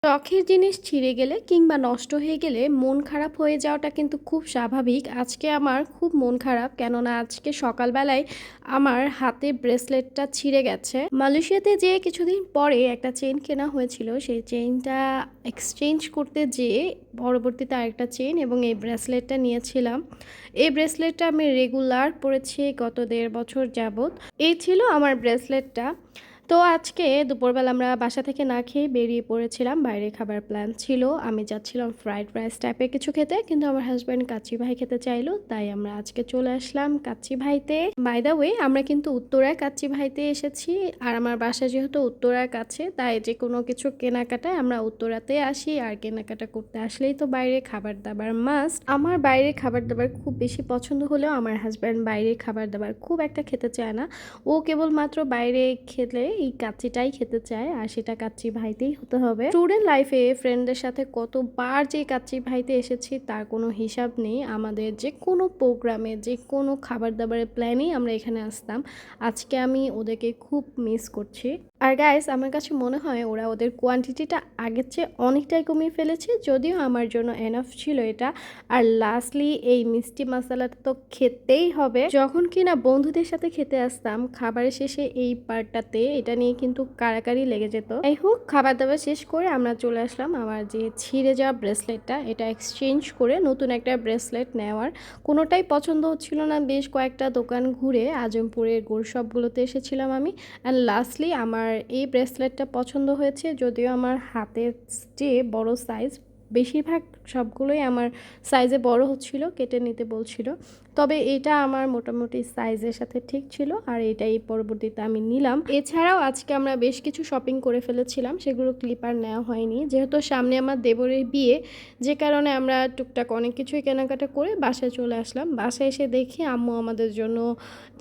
শখের জিনিস ছিঁড়ে গেলে কিংবা নষ্ট হয়ে গেলে মন খারাপ হয়ে যাওয়াটা কিন্তু খুব স্বাভাবিক। আজকে আমার খুব মন খারাপ, কেননা আজকে সকালবেলায় আমার হাতে ব্রেসলেটটা ছিঁড়ে গেছে। মালয়েশিয়াতে যেয়ে কিছুদিন পরে একটা চেইন কেনা হয়েছিল, সেই চেইনটা এক্সচেঞ্জ করতে যেয়ে পরবর্তীতে আরেকটা চেইন এবং এই ব্রেসলেটটা নিয়েছিলাম। এই ব্রেসলেটটা আমি রেগুলার পরেছি গত ১.৫ বছর যাবৎ। এই ছিল আমার ব্রেসলেটটা। তো আজকে দুপুরবেলা আমরা বাসা থেকে না খেয়ে বেরিয়ে পড়েছিলাম। বাইরে খাবার প্ল্যান ছিল। আমি চাচ্ছিলাম ফ্রাইড রাইস টাইপের কিছু খেতে। কিন্তু আমার হাসব্যান্ড কাচ্চি ভাই খেতে চাইলো। তাই আমরা আজকে চলে আসলাম কাচ্চি ভাইতে। বাই দ্য ওয়ে আমরা কিন্তু উত্তরায় কাচ্চি ভাইতে এসেছি। আর আমার বাসা যেহেতু উত্তরার কাছে, তাই যেকোনো কিছু কেনাকাটায় আমরা উত্তরাতে আসি। আর কেনাকাটা করতে আসলেই তো বাইরে খাবার দাবার মাস্ট। আমার বাইরের খাবার দাবার খুব বেশি পছন্দ হলেও আমার হাসব্যান্ড বাইরের খাবার দাবার খুব একটা খেতে চায় না। ও কেবলমাত্র বাইরে খেলে এই কাচ্চিটাই খেতে চায়, আর সেটা কাচ্চি ভাইতেই হতে হবে। স্টুডেন্ট লাইফে ফ্রেন্ডদের সাথে কতবার যে কাচ্চি ভাইতে এসেছি তার কোনো হিসাব নেই। আমাদের যে কোনো প্রোগ্রামে, যে কোনো খাবার দাবারের প্ল্যানেই আমরা এখানে আসতাম। আজকে আমি ওদেরকে খুব মিস করছি। আর গাইস, আমার কাছে মনে হয় ওরা ওদের কোয়ান্টিটিটা আগের চেয়ে অনেকটাই কমিয়ে ফেলেছে, যদিও আমার জন্য এনাফ ছিল এটা। আর লাস্টলি এই মিষ্টি মশলাটা তো খেতেই হবে। যখন কিনা বন্ধুদের সাথে খেতে আসতাম, খাবারের শেষে এই পার্টটাতে এটা নিয়ে কিন্তু কারাকারি লেগে যেত। এই হোক, খাবার দাবার শেষ করে আমরা চলে আসলাম আমার যে ছিঁড়ে যাওয়া ব্রেসলেটটা, এটা এক্সচেঞ্জ করে নতুন একটা ব্রেসলেট নেওয়ার। কোনোটাই পছন্দ হচ্ছিল না। বেশ কয়েকটা দোকান ঘুরে আজমপুরের গোল্ড শপগুলোতে এসেছিলাম আমি। অ্যান্ড লাস্টলি আমার এই ব্রেসলেটটা পছন্দ হয়েছে, যদিও আমার হাতের চেয়ে বড় সাইজ। বেশিরভাগ সবগুলোই আমার সাইজে বড় হচ্ছিল, কেটে নিতে বলছিল। তবে এটা আমার মোটামুটি সাইজের সাথে ঠিক ছিল, আর এটাই পরবর্তীতে আমি নিলাম। এছাড়াও আজকে আমরা বেশ কিছু শপিং করে ফেলেছিলাম, সেগুলো ক্লিপ আর নেওয়া হয়নি, যেহেতু সামনে আমার দেবরের বিয়ে, যে কারণে আমরা টুকটাক অনেক কিছুই কেনাকাটা করে বাসায় চলে আসলাম। বাসায় এসে দেখি আম্মু আমাদের জন্য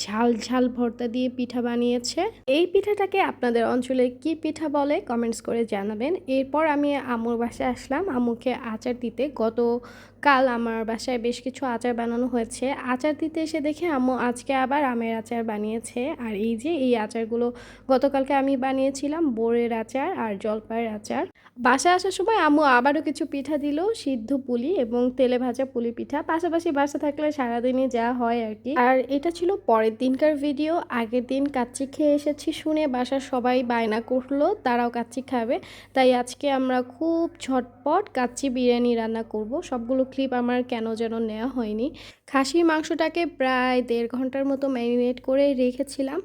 ঝাল ঝাল ভর্তা দিয়ে পিঠা বানিয়েছে। এই পিঠাটাকে আপনাদের অঞ্চলে কি পিঠা বলে কমেন্টস করে জানাবেন। এরপর আমি আম্মুর বাসায় আসলাম আম্মুকে আচার দিতে। গতকাল আমার বাসায় বেশ কিছু আচার বানানো হয়েছে। আচার দিতে এসে দেখে আম্মু আজকে আবার আমের আচার বানিয়েছে। আর এই যে এই আচারগুলো গতকালকে আমি বানিয়েছিলাম, বোরের আচার আর জলপাইয়ের আচার। বাসায় আসার সময় আম্মু আবারও কিছু পিঠা দিল, সিদ্ধ পুলি এবং তেলে ভাজা পুলি পিঠা। পাশাপাশি বাসা থাকলে সারাদিনই যা হয় আর কি। আর এটা ছিল পরের দিনকার ভিডিও। আগের দিন কাচ্চি খেয়ে এসেছি শুনে বাসার সবাই বায়না করলো তারাও কাচ্চি খাবে। তাই আজকে আমরা খুব ঝটপট কাচ্চি বিরিয়ানি রান্না করব। সবগুলো ক্লিপ আমার কেন যেন নেওয়া হয়নি। খাসির মাংসটাকে প্রায় ১.৫ ঘন্টার মতো ম্যারিনেট করে রেখেছিলাম।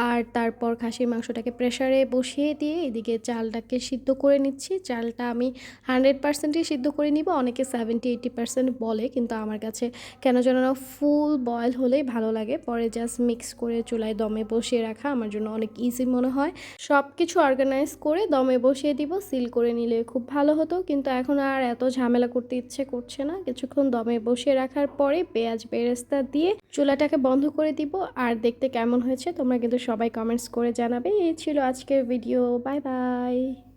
আর তারপর খাসির মাংসটাকে প্রেসারে বসিয়ে দিয়ে এদিকে চালটাকে সিদ্ধ করে নিচ্ছি। চালটা আমি 100%ই সিদ্ধ করে নিব। অনেকে 70-80% বলে, কিন্তু আমার কাছে কেন যেন না ফুল বয়েল হলেই ভালো লাগে। পরে জাস্ট মিক্স করে চুলায় দমে বসিয়ে রাখা আমার জন্য অনেক ইজি মনে হয়। সব কিছু অর্গানাইজ করে দমে বসিয়ে দিব, সিল করে নিলে খুব ভালো হতো, কিন্তু এখন আর এত ঝামেলা করতে ইচ্ছে করছে না। কিছুক্ষণ দমে বসিয়ে রাখার পরে পেঁয়াজ বেরেস্তা দিয়ে চুলাটাকে বন্ধ করে দিব। আর দেখতে কেমন হয়েছে তোমরা কিন্তু সবাই কমেন্টস করে জানাবে। এই ছিল আজকের ভিডিও। Bye bye.